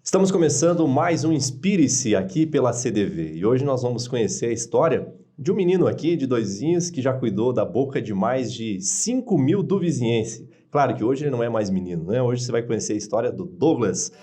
Estamos começando mais um Inspire-se aqui pela CDV e hoje nós vamos conhecer a história de um menino aqui de Doizinhos que já cuidou da boca de mais de 5 mil do vizinhense. Claro que hoje ele não é mais menino, né? Hoje você vai conhecer a história do Douglas.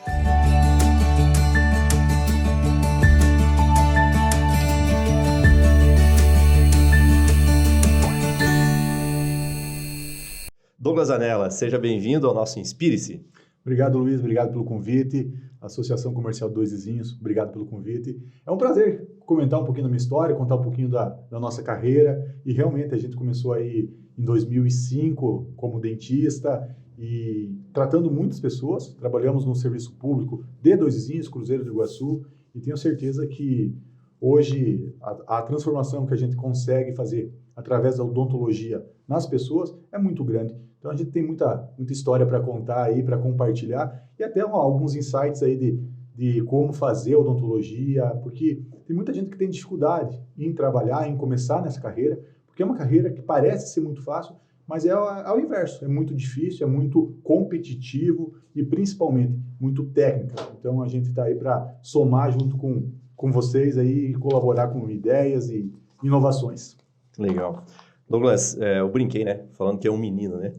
Douglas Anella, seja bem-vindo ao nosso Inspire-se. Obrigado, Luiz. Obrigado pelo convite. Associação Comercial Dois Vizinhos, obrigado pelo convite. É um prazer comentar um pouquinho da minha história, contar um pouquinho da nossa carreira. E realmente a gente começou aí em 2005 como dentista e tratando muitas pessoas. Trabalhamos no serviço público de Dois Vizinhos, Cruzeiro do Iguaçu. E tenho certeza que hoje a transformação que a gente consegue fazer através da odontologia nas pessoas é muito grande. Então a gente tem muita história para contar aí, para compartilhar e até alguns insights aí de como fazer odontologia, porque tem muita gente que tem dificuldade em trabalhar, em começar nessa carreira, porque é uma carreira que parece ser muito fácil, mas é o inverso, é muito difícil, é muito competitivo e principalmente muito técnica. Então a gente está aí para somar junto com vocês aí e colaborar com ideias e inovações. Legal. Douglas, eu brinquei, né? Falando que é um menino, né?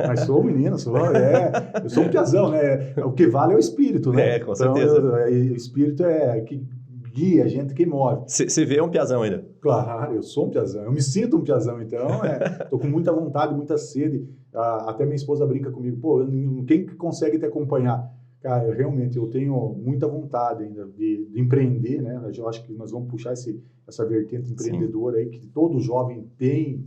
Mas sou um menino, eu sou um piazão, né? O que vale é o espírito, né? Com certeza. O espírito é que guia a gente, que move. Você vê um piazão ainda? Claro, eu sou um piazão, eu me sinto um piazão, então tô com muita vontade, muita sede. Até minha esposa brinca comigo, pô, quem consegue te acompanhar? Cara, realmente, eu tenho muita vontade ainda de empreender, né? Eu acho que nós vamos puxar essa vertente empreendedora aí que todo jovem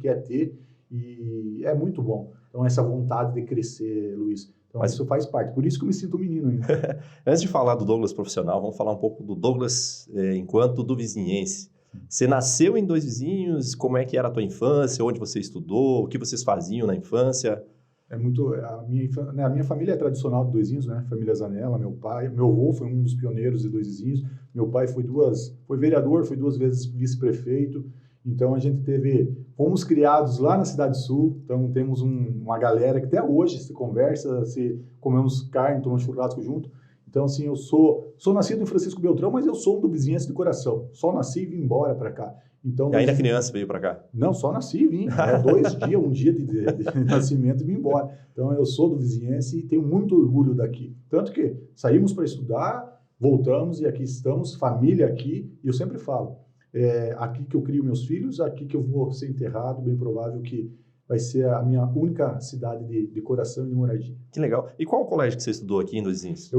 quer ter, e é muito bom. Então, essa vontade de crescer, Luiz. Então, isso faz parte. Por isso que eu me sinto menino ainda. Antes de falar do Douglas profissional, vamos falar um pouco do Douglas enquanto do vizinhense. Você nasceu em Dois Vizinhos, como é que era a tua infância, onde você estudou, o que vocês faziam na infância? A minha família é tradicional de Dois Vizinhos, né? Família Zanella, meu avô foi um dos pioneiros de Dois Vizinhos, meu pai foi vereador, foi 2 vezes vice-prefeito, então a gente fomos criados lá na Cidade Sul, então temos uma galera que até hoje se conversa, comemos carne, tomamos churrasco junto. Então, assim, eu sou nascido em Francisco Beltrão, mas eu sou do vizinhense de coração. Só nasci e vim embora para cá. Então, e ainda criança veio para cá? Não, só nasci e vim. 2 dias, um dia de nascimento e vim embora. Então, eu sou do vizinhense e tenho muito orgulho daqui. Tanto que saímos para estudar, voltamos e aqui estamos, família aqui. E eu sempre falo, aqui que eu crio meus filhos, aqui que eu vou ser enterrado, bem provável que vai ser a minha única cidade de coração e de moradia. Que legal. E qual o colégio que você estudou aqui em Dois Vizinhos?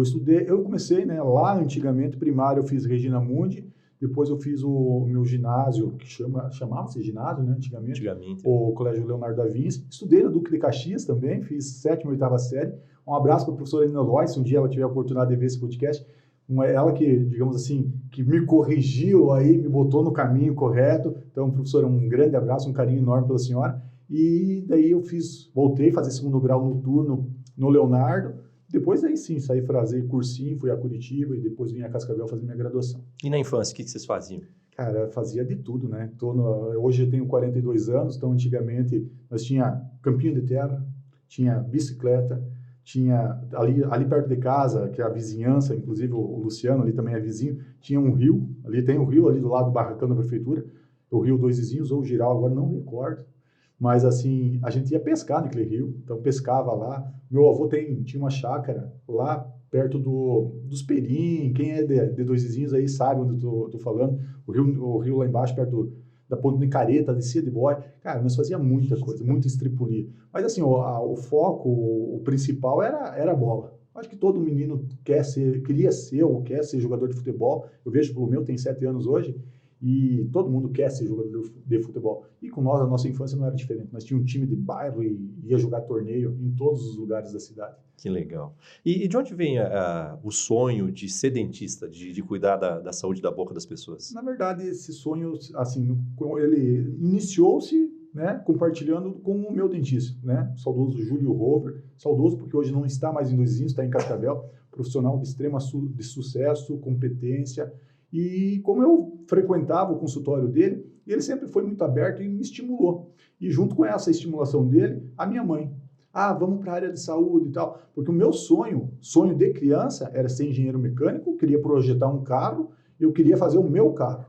Eu comecei, né, lá antigamente, primário eu fiz Regina Mundi, depois eu fiz o meu ginásio, que chamava-se ginásio, né, antigamente. O Colégio Leonardo da Vinci. Estudei no Duque de Caxias também, fiz 7ª e 8ª série. Um abraço para a professora Nina Lois, se um dia ela tiver a oportunidade de ver esse podcast. Ela que, digamos assim, que me corrigiu aí, me botou no caminho correto. Então, professora, um grande abraço, um carinho enorme pela senhora. E daí voltei a fazer 2º grau noturno no Leonardo. Depois aí sim, saí fazer cursinho, fui a Curitiba e depois vim a Cascavel fazer minha graduação. E na infância, o que vocês faziam? Cara, fazia de tudo, né? Hoje eu tenho 42 anos, então antigamente nós tinha campinho de terra, tinha bicicleta, tinha ali perto de casa, que é a vizinhança, inclusive o Luciano ali também é vizinho, tinha um rio, tem um rio ali do lado do barracão da prefeitura, o Rio Dois Vizinhos ou o Giral, agora não recordo. Mas, assim, a gente ia pescar naquele rio, então pescava lá. Meu avô tinha uma chácara lá perto dos Perim. Quem é de Dois Vizinhos aí sabe onde eu tô falando. O rio lá embaixo, perto da Ponte de Careta, descia de boia. Cara, nós fazia muita coisa, muita estripulia. Mas, assim, o foco, o principal era a bola. Acho que todo menino queria ser ou quer ser jogador de futebol. Eu vejo pelo meu, tem 7 anos hoje. E todo mundo quer ser jogador de futebol. E com nós, a nossa infância não era diferente. Nós tínhamos um time de bairro e ia jogar torneio em todos os lugares da cidade. Que legal. E de onde vem o sonho de ser dentista, de cuidar da saúde da boca das pessoas? Na verdade, esse sonho, assim, ele iniciou-se, né, compartilhando com o meu dentista, né, o saudoso Júlio Rover, saudoso porque hoje não está mais em Dois Vizinhos, está em Cascavel, profissional de extrema de sucesso, competência. E como eu frequentava o consultório dele, ele sempre foi muito aberto e me estimulou. E junto com essa estimulação dele, a minha mãe. vamos para a área de saúde e tal. Porque o meu sonho de criança, era ser engenheiro mecânico, queria projetar um carro, eu queria fazer o meu carro.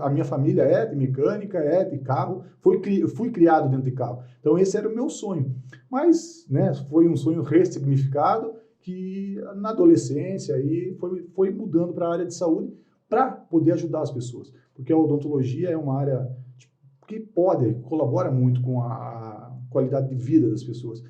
A minha família é de mecânica, é de carro, fui criado dentro de carro. Então, esse era o meu sonho. Mas, né, foi um sonho ressignificado que, na adolescência, aí foi mudando para a área de saúde para poder ajudar as pessoas. Porque a odontologia é uma área que colabora muito com a qualidade de vida das pessoas.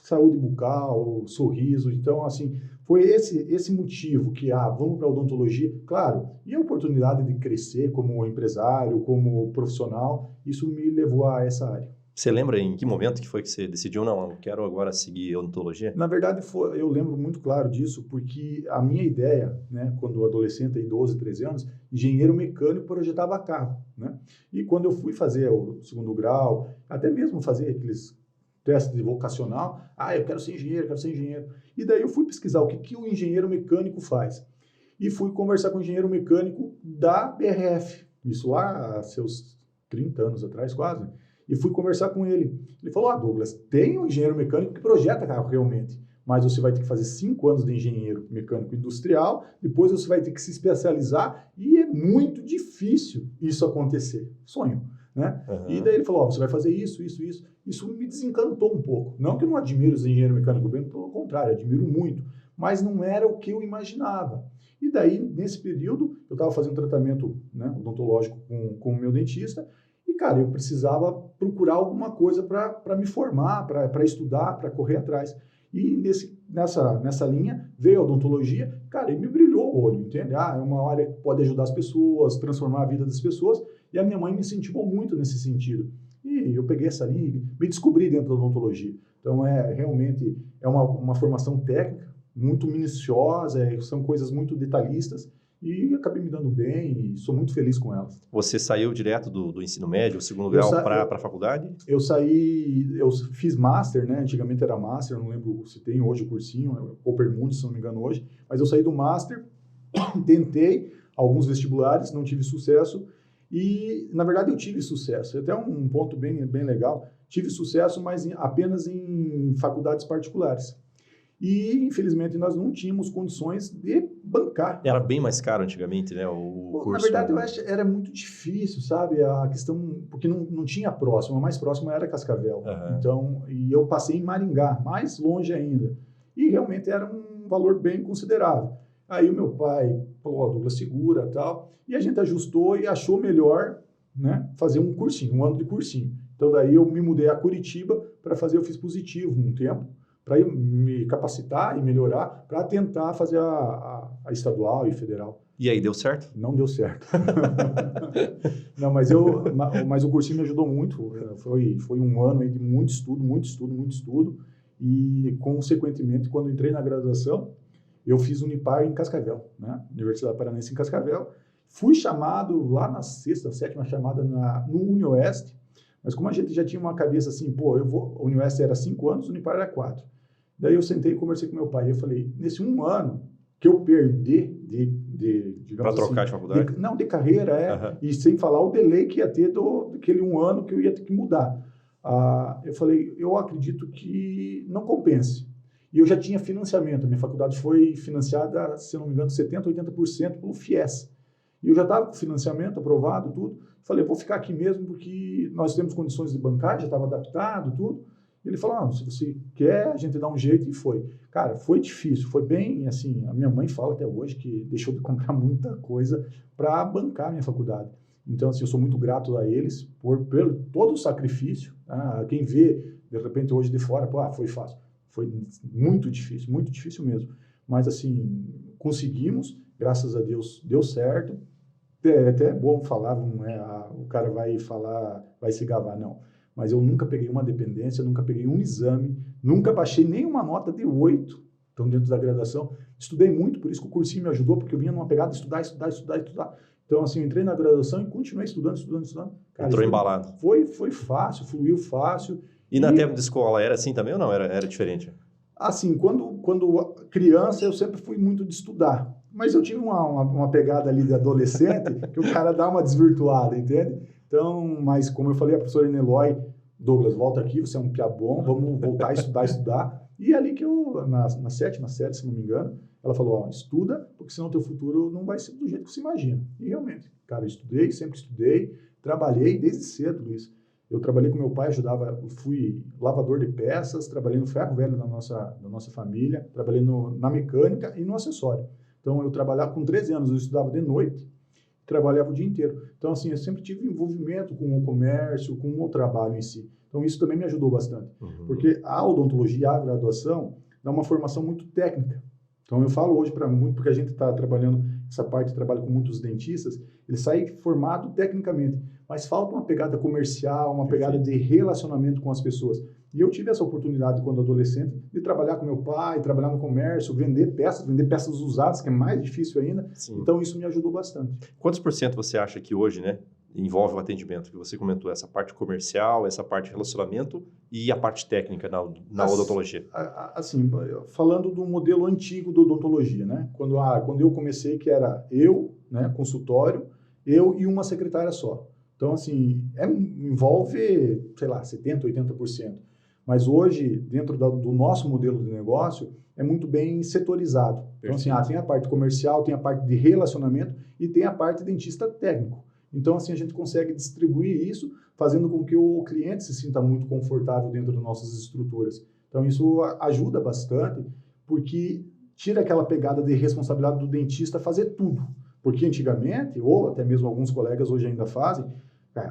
Saúde bucal, sorriso. Então, assim, foi esse motivo que, vamos para a odontologia. Claro, e a oportunidade de crescer como empresário, como profissional, isso me levou a essa área. Você lembra em que momento que foi que você decidiu, não, eu quero agora seguir odontologia? Na verdade, eu lembro muito claro disso, porque a minha ideia, né, quando adolescente, aí 12, 13 anos, engenheiro mecânico, projetava carro, né? E quando eu fui fazer o segundo grau, até mesmo fazer aqueles testes de vocacional, eu quero ser engenheiro. E daí eu fui pesquisar o que o engenheiro mecânico faz. E fui conversar com o engenheiro mecânico da BRF, isso lá há seus 30 anos atrás, quase. E fui conversar com ele. Ele falou, Douglas, tem um engenheiro mecânico que projeta carro realmente, mas você vai ter que fazer 5 anos de engenheiro mecânico industrial, depois você vai ter que se especializar e é muito difícil isso acontecer. Sonho, né? Uhum. E daí ele falou, você vai fazer isso. Isso me desencantou um pouco. Não que eu não admiro os engenheiros mecânicos bem, pelo contrário, admiro muito, mas não era o que eu imaginava. E daí, nesse período, eu estava fazendo tratamento, né, odontológico com o meu dentista, e, cara, eu precisava procurar alguma coisa para me formar, para estudar, para correr atrás. E nessa linha veio a odontologia, cara, e me brilhou o olho, entende? É uma área que pode ajudar as pessoas, transformar a vida das pessoas, e a minha mãe me incentivou muito nesse sentido. E eu peguei essa linha e me descobri dentro da odontologia. Então, realmente é uma formação técnica, muito minuciosa, são coisas muito detalhistas, e acabei me dando bem e sou muito feliz com elas. Você saiu direto do ensino médio, segundo grau, para a faculdade? Eu fiz master, né? Antigamente era master, eu não lembro se tem hoje o cursinho, Cooper Mundi, se não me engano hoje, mas eu saí do master, tentei alguns vestibulares, não tive sucesso, e na verdade eu tive sucesso, até um ponto bem legal, tive sucesso, mas apenas em faculdades particulares. E, infelizmente, nós não tínhamos condições de bancar. Era bem mais caro antigamente, né, o curso? Na verdade, eu acho que era muito difícil, sabe? A questão, porque não tinha próximo, a mais próxima era Cascavel. Uhum. Então, e eu passei em Maringá, mais longe ainda. E realmente era um valor bem considerável. Aí o meu pai falou, Douglas, segura e tal. E a gente ajustou e achou melhor, né, fazer um cursinho, um ano de cursinho. Então, daí eu me mudei a Curitiba para fazer, eu fiz positivo um tempo, para me capacitar e melhorar, para tentar fazer a estadual e federal. E aí, deu certo? Não deu certo. Não, mas o cursinho me ajudou muito. Foi um ano aí de muito estudo. E, consequentemente, quando entrei na graduação, eu fiz Unipar em Cascavel, né? Universidade Paranense em Cascavel. Fui chamado lá na 6ª, 7ª chamada no UniOeste, mas como a gente já tinha uma cabeça assim, a UniOeste era 5 anos, o Unipar era 4. Daí eu sentei e conversei com meu pai. E eu falei, nesse 1 ano que eu perdi para trocar de faculdade? De carreira, e sem falar o delay que ia ter daquele 1 ano que eu ia ter que mudar. Eu falei, eu acredito que não compense. E eu já tinha financiamento. A minha faculdade foi financiada, se eu não me engano, 70%, 80% pelo FIES. E eu já estava com financiamento aprovado, tudo. Falei, vou ficar aqui mesmo porque nós temos condições de bancar, já estava adaptado, tudo. E ele falou, se você quer, a gente dá um jeito, e foi. Cara, foi difícil, foi bem, assim, a minha mãe fala até hoje que deixou de comprar muita coisa para bancar a minha faculdade. Então, assim, eu sou muito grato a eles por todo o sacrifício. Quem vê, de repente, hoje de fora, foi fácil. Foi muito difícil mesmo. Mas, assim, conseguimos, graças a Deus, deu certo. É até bom falar, não é, o cara vai falar, vai se gabar, não. Mas eu nunca peguei uma dependência, nunca peguei um exame, nunca baixei nenhuma nota de 8, então dentro da graduação. Estudei muito, por isso que o cursinho me ajudou, porque eu vinha numa pegada de estudar. Então, assim, eu entrei na graduação e continuei estudando. Cara, entrou embalado. Foi fácil, fluiu fácil. E na tempo de escola era assim também ou não? Era diferente? Assim, quando criança, eu sempre fui muito de estudar. Mas eu tive uma pegada ali de adolescente que o cara dá uma desvirtuada, entende? Então, mas como eu falei, a professora Ineloy, Douglas, volta aqui, você é um piá bom, vamos voltar a estudar. E é ali que eu, na sétima série, se não me engano, ela falou, ó, estuda, porque senão o teu futuro não vai ser do jeito que você imagina. E realmente, cara, eu estudei, sempre estudei, trabalhei desde cedo, Luiz. Eu trabalhei com meu pai, fui lavador de peças, trabalhei no ferro velho da nossa família, trabalhei na mecânica e no acessório. Então, eu trabalhava com 13 anos, eu estudava de noite, trabalhava o dia inteiro. Então, assim, eu sempre tive envolvimento com o comércio, com o trabalho em si. Então, isso também me ajudou bastante. Porque a odontologia, a graduação, dá uma formação muito técnica. Então, eu falo hoje para muito, porque a gente está trabalhando, essa parte trabalha com muitos dentistas, ele sai formado tecnicamente, mas falta uma pegada comercial, uma pegada de relacionamento com as pessoas. E eu tive essa oportunidade, quando adolescente, de trabalhar com meu pai, trabalhar no comércio, vender peças usadas, que é mais difícil ainda. Sim. Então, isso me ajudou bastante. Quantos por cento você acha que hoje, né, envolve o atendimento? Que você comentou, essa parte comercial, essa parte de relacionamento e a parte técnica na odontologia. Assim, falando do modelo antigo da odontologia, né? Quando eu comecei, que era eu, né, consultório, eu e uma secretária só. Então, assim, envolve, sei lá, 70%, 80%. Mas hoje, dentro do nosso modelo de negócio, é muito bem setorizado. Então, assim, tem a parte comercial, tem a parte de relacionamento e tem a parte de dentista técnico. Então, assim, a gente consegue distribuir isso, fazendo com que o cliente se sinta muito confortável dentro das nossas estruturas. Então, isso ajuda bastante, porque tira aquela pegada de responsabilidade do dentista fazer tudo. Porque antigamente, ou até mesmo alguns colegas hoje ainda fazem,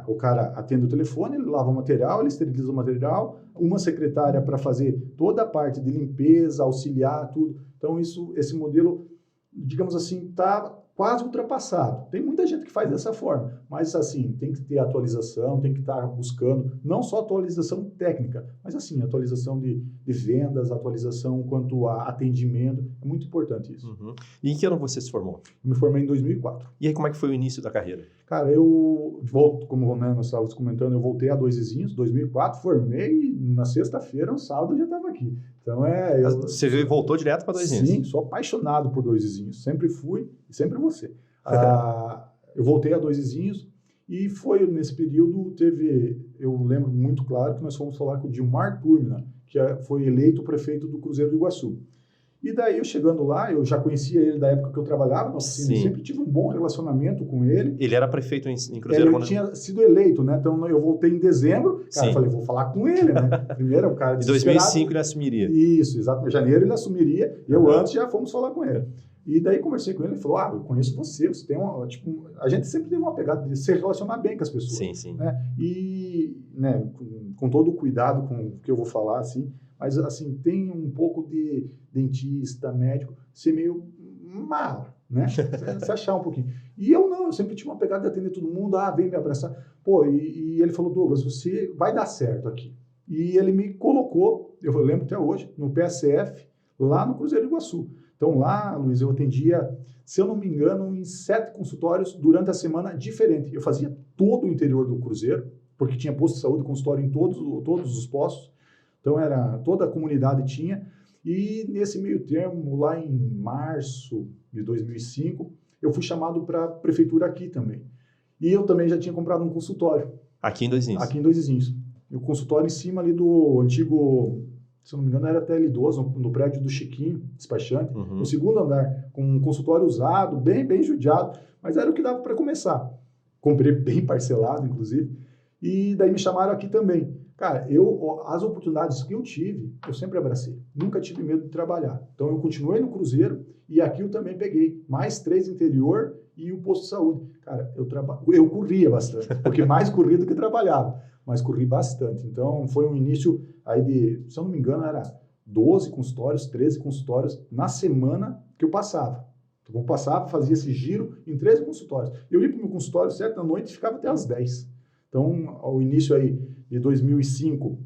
o cara atende o telefone, ele lava o material, ele esteriliza o material, uma secretária para fazer toda a parte de limpeza, auxiliar, tudo. Então, esse modelo, digamos assim, está quase ultrapassado. Tem muita gente que faz dessa forma, mas assim, tem que ter atualização, tem que estar buscando, não só atualização técnica, mas assim, atualização de vendas, atualização quanto a atendimento, é muito importante isso. E em que ano você se formou? Eu me formei em 2004. E aí, como é que foi o início da carreira? Cara, eu volto, como nós estávamos comentando, eu voltei a Dois Vizinhos, 2004, formei, na sexta-feira, no sábado, eu já estava aqui. Então, Você voltou direto para Dois Vizinhos? Sim, sou apaixonado por Dois Vizinhos. Sempre fui e sempre vou ser. Eu voltei a Dois Vizinhos e foi nesse período, eu lembro muito claro que nós fomos falar com o Dilmar Turmina, que foi eleito prefeito do Cruzeiro do Iguaçu. E daí, eu chegando lá, eu já conhecia ele da época que eu trabalhava, sempre tive um bom relacionamento com ele. Ele era prefeito em Cruzeiro? Ele tinha sido eleito, né? Então, eu voltei em dezembro, cara, eu falei, vou falar com ele, né? Primeiro, é um cara desesperado. Em 2005 ele assumiria. Isso, exato. Em janeiro ele assumiria, antes já fomos falar com ele. E daí, conversei com ele, ele falou, eu conheço você tem uma, a gente sempre teve uma pegada de se relacionar bem com as pessoas. Sim. Né? E, né, com todo o cuidado com o que eu vou falar, assim, mas, assim, tem um pouco de dentista, médico, ser meio mala, né? Se achar um pouquinho. E eu sempre tive uma pegada de atender todo mundo, vem me abraçar. Pô, e ele falou, Douglas, você vai dar certo aqui. E ele me colocou, eu lembro até hoje, no PSF, lá no Cruzeiro do Iguaçu. Então, lá, Luiz, eu atendia, se eu não me engano, em 7 consultórios durante a semana diferente. Eu fazia todo o interior do Cruzeiro, porque tinha posto de saúde, consultório em todos os postos. Então, toda a comunidade tinha. E nesse meio termo, lá em março de 2005, eu fui chamado para a prefeitura aqui também. E eu também já tinha comprado um consultório. Aqui em Dois Vizinhos? Aqui em Dois Vizinhos. E o consultório em cima ali do antigo, se não me engano, era TL12, no prédio do Chiquinho, despachante. No segundo andar, com um consultório usado, bem judiado, mas era o que dava para começar. Comprei bem parcelado, inclusive. E daí me chamaram aqui também. Cara, as oportunidades que eu tive, eu sempre abracei. Nunca tive medo de trabalhar. Então, eu continuei no Cruzeiro e aqui eu também peguei mais 3 interior e o posto de saúde. Cara, eu corria bastante, porque mais corria do que trabalhava, mas corri bastante. Então, foi um início aí de, se eu não me engano, era 12 consultórios, 13 consultórios na semana que eu passava. Então, eu passava, fazia esse giro em 13 consultórios. Eu ia para o meu consultório 7 da noite e ficava até às 10. Então, ao início aí de 2005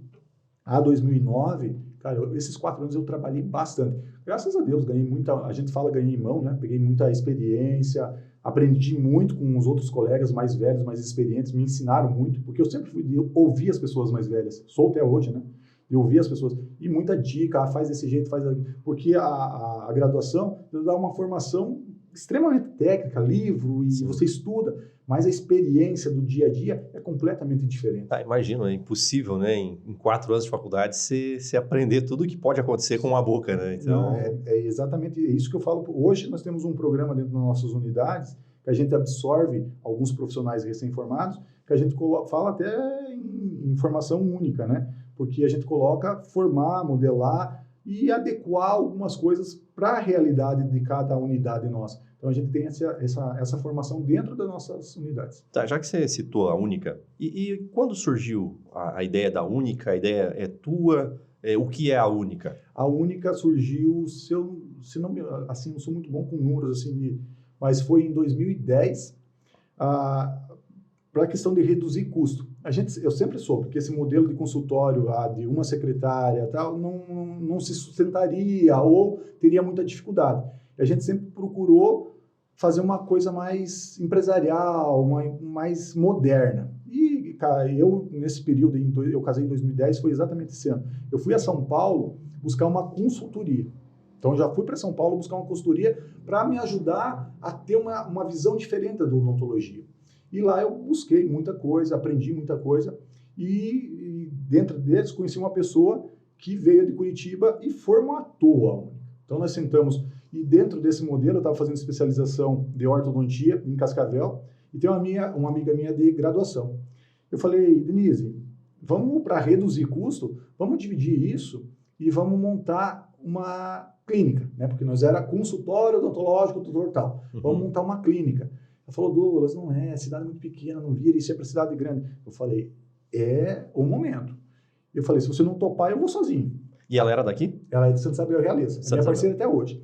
a 2009, cara, esses 4 anos eu trabalhei bastante. Graças a Deus, ganhei em mão, né? Peguei muita experiência, aprendi muito com os outros colegas mais velhos, mais experientes, me ensinaram muito, porque eu sempre fui de ouvir as pessoas mais velhas, sou até hoje, né? E ouvir as pessoas, e muita dica, faz desse jeito, faz aquilo, porque a graduação dá uma formação extremamente técnica, livro, e Sim. você estuda, mas a experiência do dia a dia é completamente diferente. Imagino, é impossível, né? Em 4 anos de faculdade, você aprender tudo o que pode acontecer com uma boca, né? Então, Não, é exatamente isso que eu falo. Hoje nós temos um programa dentro das nossas unidades que a gente absorve alguns profissionais recém-formados, que a gente fala até em formação única, né? Porque a gente coloca formar, modelar e adequar algumas coisas para a realidade de cada unidade nossa. Então a gente tem essa formação dentro das nossas unidades. tá, já que você citou a Única, e quando surgiu a ideia da Única? A ideia é tua? O que é a Única? A Única surgiu, se não me, assim, não sou muito bom com números assim, mas foi em 2010, para a questão de reduzir custo. Eu sempre soube que esse modelo de consultório de uma secretária tal, não se sustentaria ou teria muita dificuldade. E a gente sempre procurou fazer uma coisa mais empresarial, mais moderna. E, cara, eu, nesse período, eu casei em 2010, foi exatamente esse ano. Eu fui a São Paulo buscar uma consultoria. Então, já fui para São Paulo buscar uma consultoria para me ajudar a ter uma visão diferente da odontologia. E lá eu busquei muita coisa, aprendi muita coisa e dentro deles conheci uma pessoa que veio de Curitiba e formatou a Única. Então nós sentamos e dentro desse modelo eu estava fazendo especialização de ortodontia em Cascavel e tem uma amiga minha de graduação. Eu falei, Denise, vamos para reduzir custo, vamos dividir isso e vamos montar uma clínica, né? Porque nós era consultório odontológico, tutor tal. Vamos montar uma clínica. Ela falou, Douglas, não é, cidade muito pequena, não vira, isso é para cidade grande. Eu falei, é o momento. Eu falei, se você não topar, eu vou sozinho. E ela era daqui? Ela é de Santa Isabel Realeza, minha parceira até hoje.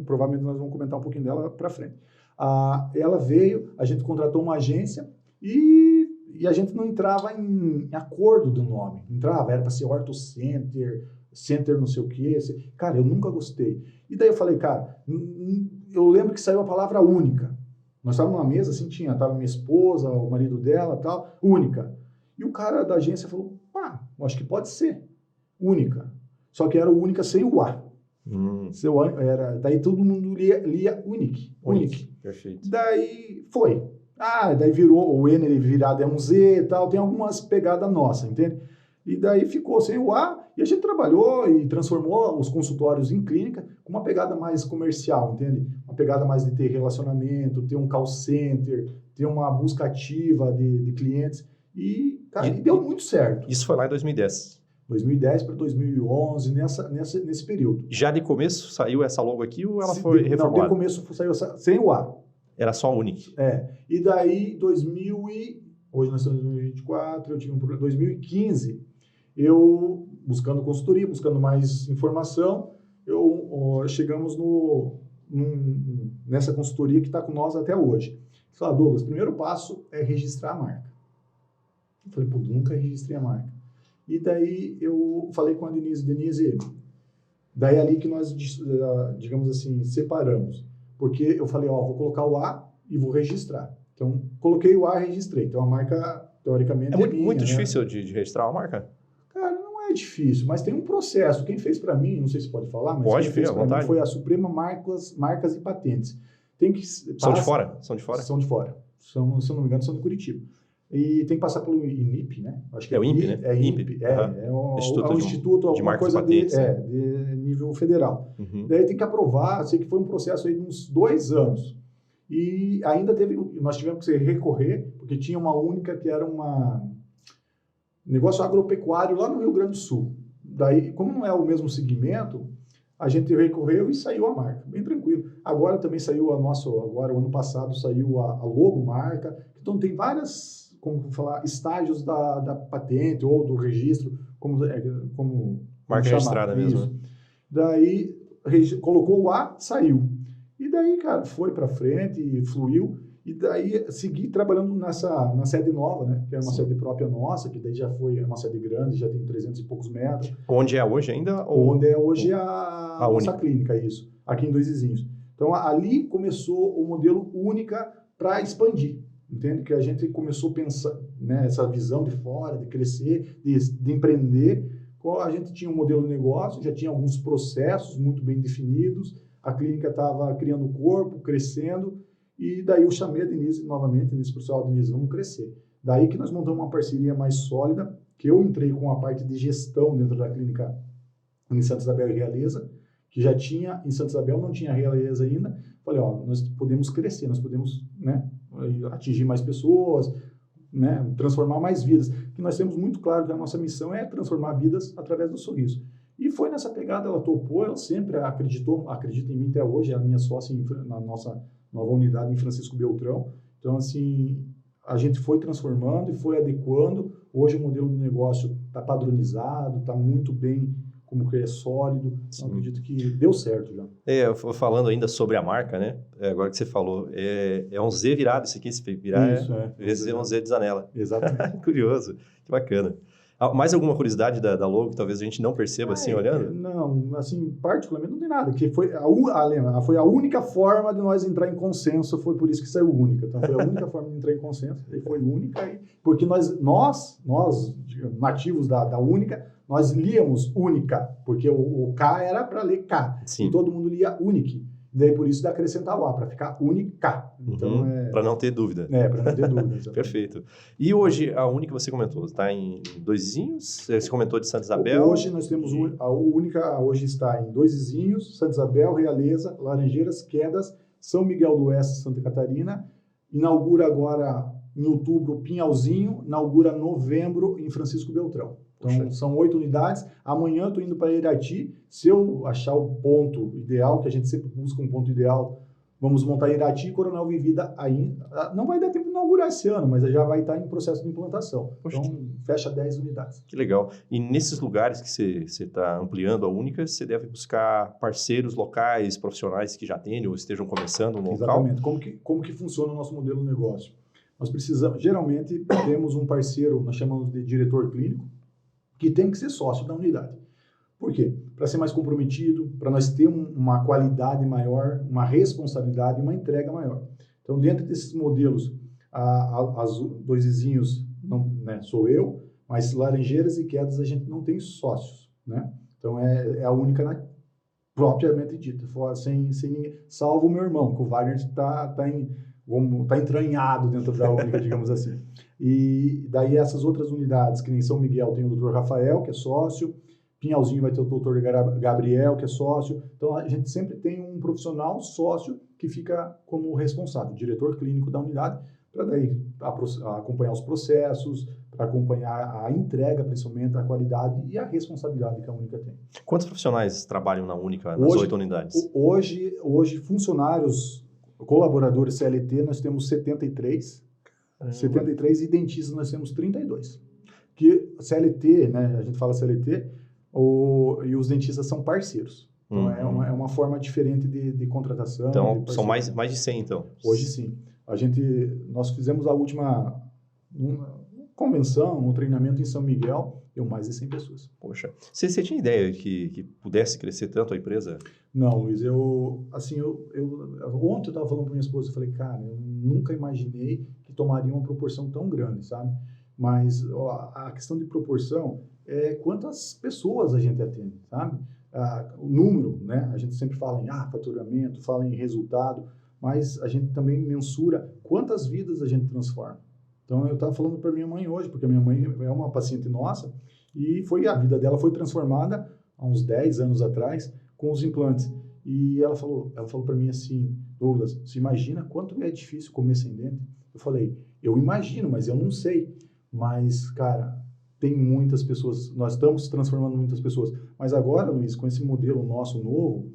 Provavelmente nós vamos comentar um pouquinho dela para frente. Ela veio, a gente contratou uma agência e a gente não entrava em acordo do nome. Entrava, era para ser Ortho Center, Center não sei o quê. Cara, eu nunca gostei. E daí eu falei, cara, eu lembro que saiu a palavra Única. Nós estávamos numa mesa, assim, estava minha esposa, o marido dela tal, Única. E o cara da agência falou, eu acho que pode ser Única. Só que era o Única sem o A. Daí todo mundo lia Unique. Perfeito. Daí foi. Daí virou, o N virado é um Z e tal, tem algumas pegadas nossas, entende? E daí ficou sem o A, e a gente trabalhou e transformou os consultórios em clínica com uma pegada mais comercial, entende? Uma pegada mais de ter relacionamento, ter um call center, ter uma busca ativa de clientes. E, cara, e deu muito certo. Isso foi lá em 2010. 2010 para 2011, nesse período. Já de começo saiu essa logo aqui ou ela foi reformulada? Não, de começo saiu sem o A. Era só a Unique. E daí, hoje nós estamos em 2024, eu tive um problema, 2015, eu, buscando consultoria, buscando mais informação, chegamos nessa consultoria que está com nós até hoje. Falei, Douglas, o primeiro passo é registrar a marca. Eu falei, nunca registrei a marca. E daí eu falei com a Denise, daí ali que nós, digamos assim, separamos. Porque eu falei, vou colocar o A e vou registrar. Então, coloquei o A e registrei. Então, a marca, teoricamente, é minha, muito né? difícil de registrar uma marca? Cara, não é difícil, mas tem um processo. Quem fez para mim, não sei se pode falar, mas quem fez para mim foi a Suprema Marcas e Patentes. São de fora? São de fora? São de fora. Se eu não me engano, são de Curitiba. E tem que passar pelo INPE, né? Acho que é o INPE, né? É INPE. É um instituto, alguma coisa de nível federal. Daí tem que aprovar, sei que foi um processo aí de uns 2 anos. E ainda nós tivemos que recorrer, porque tinha uma Única que era um negócio agropecuário lá no Rio Grande do Sul. Daí, como não é o mesmo segmento, a gente recorreu e saiu a marca, bem tranquilo. Agora também saiu agora o ano passado saiu a logomarca. Então tem várias, como falar, estágios da patente ou do registro, como marca registrada mesmo. Daí colocou o A, saiu. E daí, cara, foi para frente e fluiu. E daí segui trabalhando na sede nova, né? Que é uma sede própria nossa, que daí já foi uma sede grande, já tem 300 e poucos metros. Onde é hoje ainda? Onde é hoje a nossa clínica, isso. Aqui em Dois Vizinhos. Então, ali começou o modelo Única para expandir. Entende? Que a gente começou a pensar, né, essa visão de fora, de crescer, de empreender. A gente tinha um modelo de negócio, já tinha alguns processos muito bem definidos. a clínica estava criando corpo, crescendo, e daí eu chamei a Denise novamente, Denise profissional, Denise, vamos crescer. Daí que nós montamos uma parceria mais sólida, que eu entrei com a parte de gestão dentro da clínica em Santa Isabel e Realeza, que já tinha, em Santa Isabel não tinha Realeza ainda. Falei, ó, nós podemos crescer, nós podemos, né, atingir mais pessoas, né, transformar mais vidas. Que nós temos muito claro que a nossa missão é transformar vidas através do sorriso. E foi nessa pegada, ela topou, ela sempre acredita em mim até hoje, é a minha sócia na nossa nova unidade em Francisco Beltrão. Então, assim, a gente foi transformando e foi adequando. Hoje o modelo de negócio está padronizado, está muito bem, como que é sólido. Então, acredito que deu certo já. Falando ainda sobre a marca, né? Agora que você falou, é um Z virado isso aqui, se virar Isso, vezes é um Z de Zanella. Exatamente. Curioso, que bacana. Mais alguma curiosidade da logo que talvez a gente não perceba assim, olhando? Não, assim, particularmente não tem nada, que foi foi a única forma de nós entrar em consenso, foi por isso que saiu única. Então foi a única forma de entrar em consenso, e foi única, porque nós nativos da única, nós líamos única, porque o K era para ler K, Sim. E todo mundo lia unique. Daí por isso dá acrescentar o A, para ficar única. Então, para não ter dúvida. Para não ter dúvida. Perfeito. E hoje, a única que você comentou, está em Dois Vizinhos? Você comentou de Santa Isabel? Hoje nós temos a única, hoje está em Dois Vizinhos, Santa Isabel, Realeza, Laranjeiras, Quedas, São Miguel do Oeste, Santa Catarina. Inaugura agora, em outubro, Pinhalzinho, inaugura novembro em Francisco Beltrão. Então, são 8 unidades. Amanhã eu estou indo para Irati. Se eu achar o ponto ideal, que a gente sempre busca um ponto ideal, vamos montar Irati e Coronel Vivida ainda. Não vai dar tempo de inaugurar esse ano, mas já vai estar em processo de implantação. Então, fecha 10 unidades. Que legal. E nesses lugares que você está ampliando a única, você deve buscar parceiros locais, profissionais que já atendem ou estejam começando no local? Exatamente. Como que funciona o nosso modelo de negócio? Nós precisamos, geralmente, temos um parceiro, nós chamamos de diretor clínico, que tem que ser sócio da unidade. Por quê? Para ser mais comprometido, para nós ter uma qualidade maior, uma responsabilidade e uma entrega maior. Então, dentro desses modelos, as Dois Vizinhos não, né, sou eu, mas Laranjeiras e Quedas a gente não tem sócios, né? Então, é a única propriamente dita, sem ninguém, salvo o meu irmão, que o Wagner está entranhado dentro da única, digamos assim. E daí essas outras unidades, que nem São Miguel, tem o Dr. Rafael, que é sócio, Pinhalzinho vai ter o Dr. Gabriel, que é sócio. Então, a gente sempre tem um profissional sócio que fica como responsável, diretor clínico da unidade, para daí acompanhar os processos, para acompanhar a entrega, principalmente, a qualidade e a responsabilidade que a única tem. Quantos profissionais trabalham na única, nas 8 unidades? Hoje, funcionários, colaboradores CLT, nós temos 73. 73 e dentistas nós temos 32. Que CLT, né, a gente fala CLT, e os dentistas são parceiros. Então, é uma forma diferente de contratação. Então, são mais de 100, então? Hoje, sim. Nós fizemos a última convenção, um treinamento em São Miguel, deu mais de 100 pessoas. Poxa, você tinha ideia que pudesse crescer tanto a empresa? Não, Luiz, ontem eu estava falando para minha esposa, eu falei, cara, eu nunca imaginei que tomaria uma proporção tão grande, sabe? Mas a questão de proporção é quantas pessoas a gente atende, sabe? O número, né? A gente sempre fala em faturamento, fala em resultado, mas a gente também mensura quantas vidas a gente transforma. Então, eu estava falando para minha mãe hoje, porque a minha mãe é uma paciente nossa, e a vida dela foi transformada há uns 10 anos atrás com os implantes. E ela falou para mim assim, Douglas, você imagina quanto é difícil comer sem dente? Eu falei, eu imagino, mas eu não sei. Mas, cara, tem muitas pessoas, nós estamos transformando muitas pessoas. Mas agora, Luiz, com esse modelo nosso novo,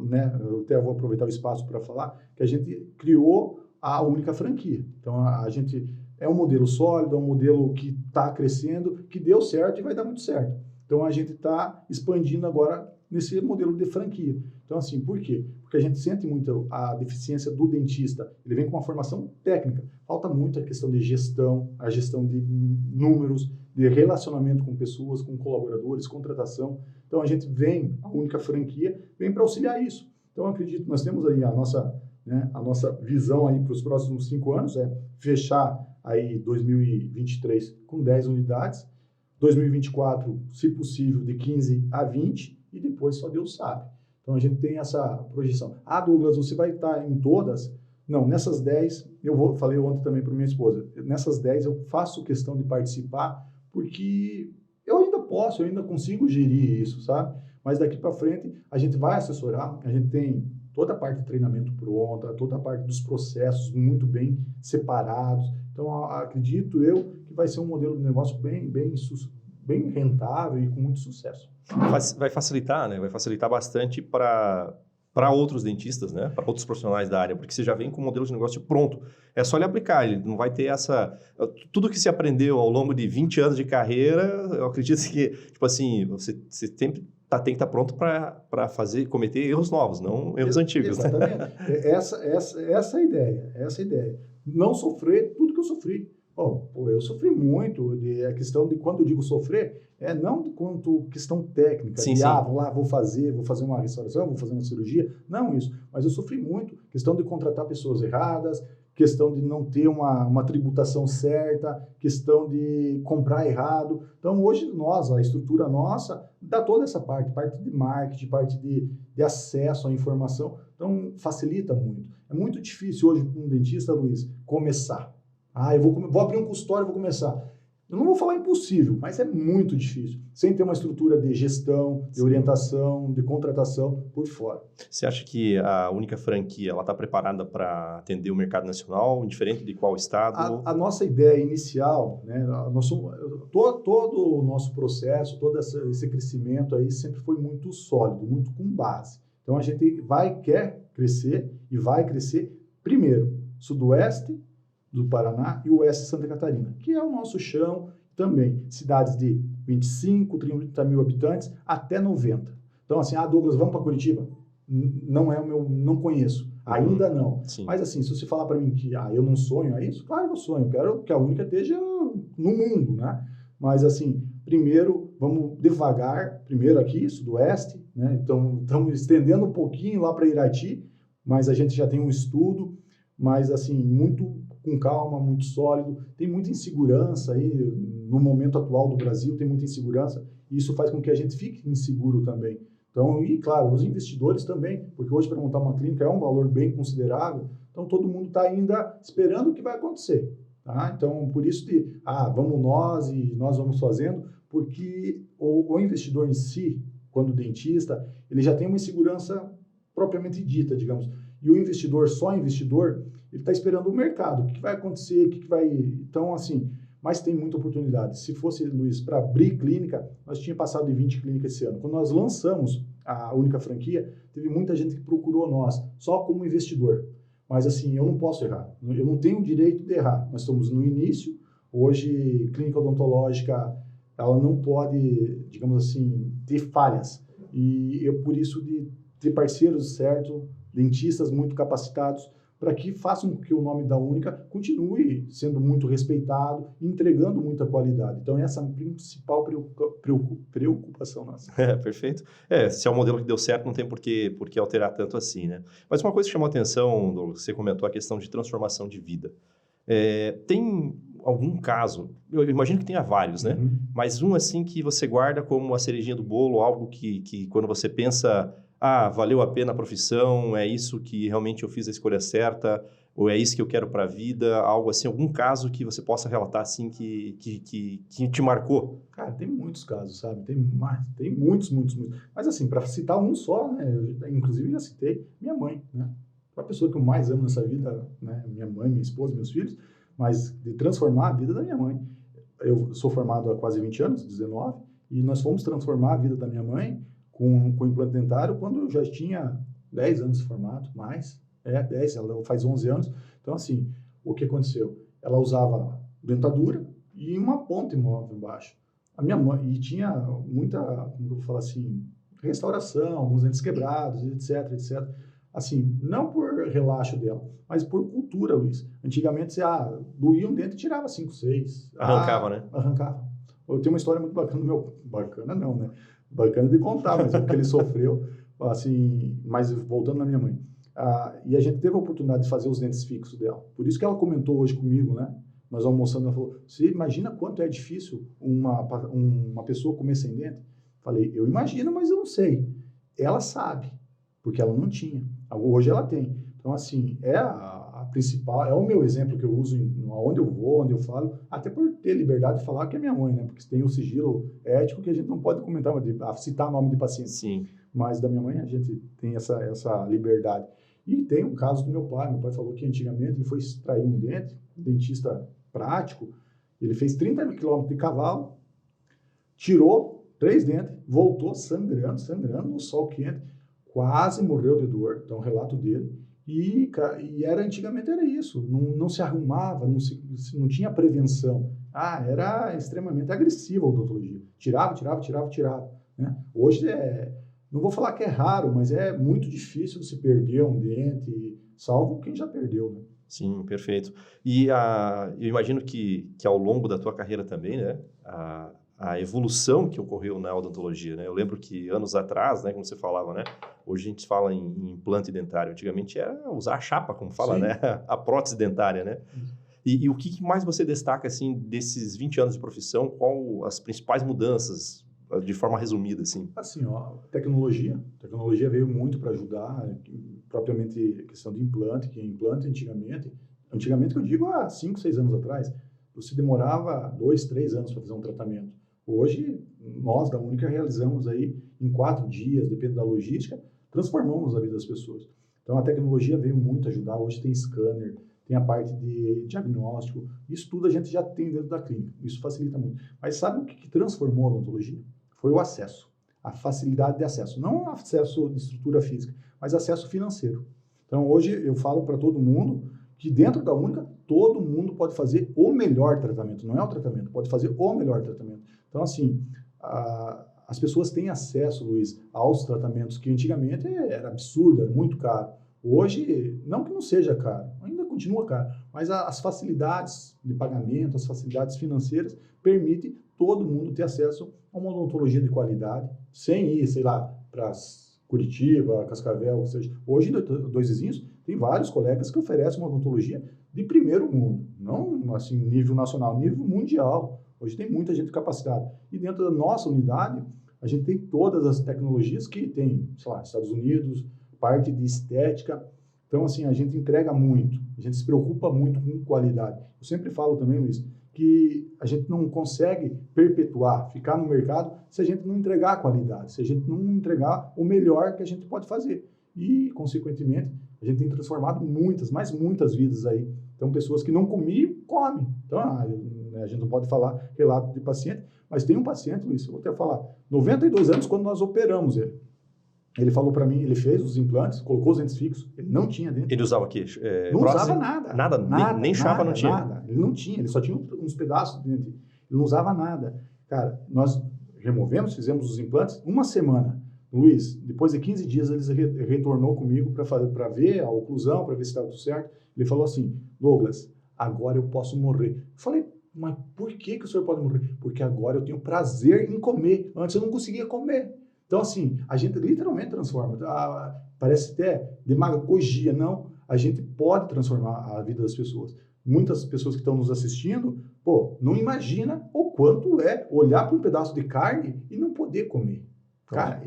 né, eu até vou aproveitar o espaço para falar, que a gente criou a única franquia. Então, a gente é um modelo sólido, é um modelo que está crescendo, que deu certo e vai dar muito certo. Então, a gente está expandindo agora nesse modelo de franquia. Então, assim, por quê? Porque a gente sente muito a deficiência do dentista. Ele vem com uma formação técnica. Falta muito a questão de gestão, a gestão de números, de relacionamento com pessoas, com colaboradores, contratação. Então, a gente a única franquia, vem para auxiliar isso. Então, eu acredito, nós temos aí a nossa visão aí para os próximos 5 anos, é fechar aí 2023 com 10 unidades, 2024, se possível, de 15 a 20, e depois só Deus sabe. Então, a gente tem essa projeção. Ah, Douglas, você vai estar em todas? Não, nessas 10, falei ontem também para minha esposa, nessas 10 eu faço questão de participar, porque eu ainda consigo gerir isso, sabe? Mas daqui para frente, a gente vai assessorar, a gente tem toda a parte de treinamento pronta, toda a parte dos processos muito bem separados. Então, acredito eu que vai ser um modelo de negócio bem rentável e com muito sucesso. Vai facilitar, né? Vai facilitar bastante para outros dentistas, né? Para outros profissionais da área, porque você já vem com o modelo de negócio pronto. É só ele aplicar, ele não vai ter essa... Tudo que se aprendeu ao longo de 20 anos de carreira, eu acredito que, tipo assim, você sempre tem que estar pronto para cometer erros novos, não erros antigos. Exatamente. Né? Essa é a ideia. Não sofrer tudo que eu sofri. Eu sofri muito. A questão de quando eu digo sofrer, não quanto questão técnica. Sim, de, sim. vou lá, vou fazer uma restauração, vou fazer uma cirurgia. Não isso. Mas eu sofri muito. Questão de contratar pessoas erradas, questão de não ter uma tributação certa, questão de comprar errado. Então, hoje, a estrutura nossa, dá toda essa parte de marketing, parte de acesso à informação. Então, facilita muito. É muito difícil hoje para um dentista, Luiz, começar. Eu vou abrir um consultório e vou começar. Eu não vou falar impossível, mas é muito difícil. Sem ter uma estrutura de gestão, de orientação, de contratação por fora. Você acha que a Única Franquia está preparada para atender o mercado nacional, indiferente de qual estado? A nossa ideia inicial, né, todo o nosso processo, todo esse crescimento aí sempre foi muito sólido, muito com base. Então, a gente quer crescer e vai crescer primeiro, Sudoeste do Paraná e Oeste de Santa Catarina, que é o nosso chão também. Cidades de 25, 30 mil habitantes até 90. Então, assim, Douglas, vamos para Curitiba? Não conheço. Ainda não. Sim. Mas, assim, se você falar para mim que eu não sonho a isso, claro que eu sonho. Eu quero que a Única esteja no mundo, né? Mas, assim, primeiro, vamos devagar. Primeiro aqui, Sudoeste, né? Então, estamos estendendo um pouquinho lá para Irati, mas a gente já tem um estudo, mas, assim, muito com calma, muito sólido. Tem muita insegurança aí, no momento atual do Brasil, tem muita insegurança, e isso faz com que a gente fique inseguro também. Então, e claro, os investidores também, porque hoje para montar uma clínica é um valor bem considerável, então todo mundo está ainda esperando o que vai acontecer. Tá? Então, por isso vamos nós e nós vamos fazendo, porque o investidor em si, quando dentista, ele já tem uma insegurança propriamente dita, digamos. E o investidor, só investidor, ele está esperando o mercado, o que vai acontecer, o que vai... Então, assim, mas tem muita oportunidade. Se fosse, Luiz, para abrir clínica, nós tínhamos passado de 20 clínicas esse ano. Quando nós lançamos a Única Franquia, teve muita gente que procurou nós, só como investidor. Mas, assim, eu não posso errar. Eu não tenho o direito de errar. Nós estamos no início. Hoje, clínica odontológica, ela não pode, digamos assim, ter falhas. E eu, por isso, de ter parceiros certos, dentistas muito capacitados, para que façam que o nome da Única continue sendo muito respeitado e entregando muita qualidade. Então, essa é a principal preocupação nossa. Perfeito. Se é um modelo que deu certo, não tem por que alterar tanto assim, né? Mas uma coisa que chamou a atenção, Douglas, você comentou a questão de transformação de vida. Tem algum caso, eu imagino que tenha vários, né? Uhum. Mas um assim que você guarda como a cerejinha do bolo, algo que quando você pensa... valeu a pena a profissão, é isso que realmente eu fiz a escolha certa, ou é isso que eu quero para a vida, algo assim, algum caso que você possa relatar assim que te marcou? Cara, tem muitos casos, sabe? Tem muitos. Mas assim, para citar um só, né? Eu, inclusive, já citei minha mãe, né? A pessoa que eu mais amo nessa vida, né? Minha mãe, minha esposa, meus filhos, mas de transformar a vida da minha mãe. Eu sou formado há quase 20 anos, 19, e nós fomos transformar a vida da minha mãe com implante dentário quando eu já tinha 10 anos de formato, mais, 10, ela faz 11 anos. Então, assim, o que aconteceu? Ela usava dentadura e uma ponta imóvel embaixo. A minha mãe, e tinha muita, como eu vou falar assim, restauração, alguns dentes quebrados, etc. Assim, não por relaxo dela, mas por cultura, Luiz. Antigamente, você doía um dente e tirava 5, 6. Arrancava, né? Arrancava. Eu tenho uma história muito bacana do meu... Bacana não, né? Bacana de contar, mas o que ele sofreu, assim, mas voltando na minha mãe. E a gente teve a oportunidade de fazer os dentes fixos dela. Por isso que ela comentou hoje comigo, né? Nós almoçando, ela falou, você imagina quanto é difícil uma pessoa comer sem dente? Falei, eu imagino, mas eu não sei. Ela sabe. porque ela não tinha. Hoje ela tem. Então, assim, é a principal, é o meu exemplo que eu uso onde eu vou, onde eu falo, até por ter liberdade de falar que é minha mãe, né? Porque tem o sigilo ético que a gente não pode comentar, citar nome de paciente. Sim. Mas da minha mãe a gente tem essa liberdade. E tem um caso do meu pai. Meu pai falou que antigamente ele foi extrair um dente, um dentista prático, ele fez 30 quilômetros de cavalo, tirou 3 dentes, voltou sangrando no sol quente, quase morreu de dor, então o relato dele. E antigamente era isso, não se arrumava, não tinha prevenção. Era extremamente agressiva a odontologia. Tirava. Né? Hoje não vou falar que é raro, mas é muito difícil se perder um dente, salvo quem já perdeu, né? Sim, perfeito. E eu imagino que ao longo da tua carreira também, né, a evolução que ocorreu na odontologia, né? Eu lembro que anos atrás, né, como você falava, né, hoje a gente fala em implante dentário, antigamente era usar a chapa, como fala, Sim. né, a prótese dentária, né? E o que mais você destaca, assim, desses 20 anos de profissão, qual as principais mudanças, de forma resumida, assim? Assim, ó, tecnologia veio muito para ajudar, propriamente questão de implante, que implante antigamente que eu digo há 5, 6 anos atrás, você demorava 2, 3 anos para fazer um tratamento. Hoje, nós da Única realizamos aí em 4 dias, depende da logística, transformamos a vida das pessoas. Então a tecnologia veio muito ajudar, hoje tem scanner, tem a parte de diagnóstico, isso tudo a gente já tem dentro da clínica, isso facilita muito. Mas sabe o que transformou a odontologia? Foi o acesso, a facilidade de acesso. Não acesso de estrutura física, mas acesso financeiro. Então, hoje eu falo para todo mundo que dentro da Única, todo mundo pode fazer o melhor tratamento. Não é o tratamento, pode fazer o melhor tratamento. Então, assim, as pessoas têm acesso, Luiz, aos tratamentos que antigamente era absurdo, era muito caro. Hoje, não que não seja caro, ainda continua caro, mas as facilidades de pagamento, as facilidades financeiras permitem todo mundo ter acesso a uma odontologia de qualidade, sem ir, sei lá, para Curitiba, Cascavel, ou seja. Hoje, em Dois Vizinhos, tem vários colegas que oferecem uma odontologia de primeiro mundo, não assim nível nacional, nível mundial. Hoje tem muita gente capacitada. E dentro da nossa unidade, a gente tem todas as tecnologias que tem, sei lá, Estados Unidos, parte de estética. Então, assim, a gente entrega muito, a gente se preocupa muito com qualidade. Eu sempre falo também, Luiz, que a gente não consegue perpetuar, ficar no mercado, se a gente não entregar a qualidade, se a gente não entregar o melhor que a gente pode fazer. E, consequentemente, a gente tem transformado muitas vidas aí. Então, pessoas que não comiam, comem. Então, a gente não pode falar relato de paciente, mas tem um paciente, Luiz, eu vou até falar, 92 anos quando nós operamos ele. Ele falou para mim, ele fez os implantes, colocou os dentes fixos, ele não tinha dente. Ele usava o quê? Não prótese? usava nada. Nem chapa não tinha? Nada, ele não tinha, ele só tinha uns pedaços de dente. Ele não usava nada. Cara, nós removemos, fizemos os implantes, uma semana. Luiz, depois de 15 dias, ele retornou comigo para ver a oclusão, para ver se estava tudo certo. Ele falou assim, Douglas, agora eu posso morrer. Eu falei, mas por que o senhor pode morrer? Porque agora eu tenho prazer em comer. Antes eu não conseguia comer. Então, assim, a gente literalmente transforma. Parece até demagogia, não. A gente pode transformar a vida das pessoas. Muitas pessoas que estão nos assistindo, não imagina o quanto é olhar para um pedaço de carne e não poder comer. Cara,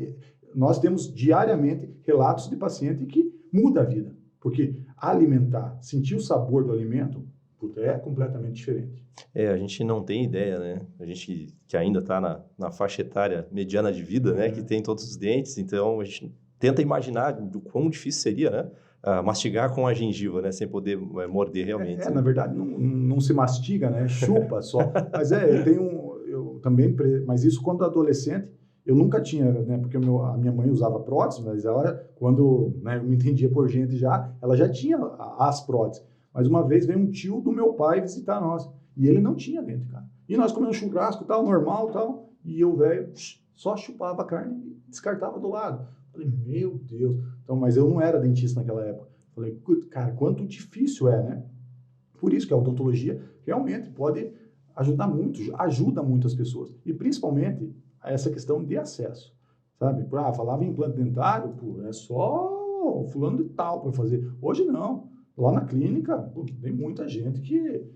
nós temos diariamente relatos de paciente que muda a vida. Porque alimentar, sentir o sabor do alimento, é completamente diferente. A gente não tem ideia, né? A gente que ainda está na faixa etária mediana de vida, né? Que tem todos os dentes, então a gente tenta imaginar do quão difícil seria, né? Mastigar com a gengiva, né? Sem poder morder realmente. Na verdade, não se mastiga, né? Chupa só. Mas eu também, mas isso quando adolescente, eu nunca tinha, né? Porque a minha mãe usava prótese, mas ela, quando eu me entendia por gente ela já tinha as próteses. Mas uma vez veio um tio do meu pai visitar nós. E ele não tinha dente, cara. E nós comendo churrasco, tal, normal, tal. E o velho só chupava a carne e descartava do lado. Falei, meu Deus. Então, mas eu não era dentista naquela época. Falei, cara, quanto difícil é, né? Por isso que a odontologia realmente pode ajudar muito, ajuda muitas pessoas. E principalmente essa questão de acesso. Sabe? Falava em implante dentário, é só fulano de tal para fazer. Hoje não. Lá na clínica, tem muita gente que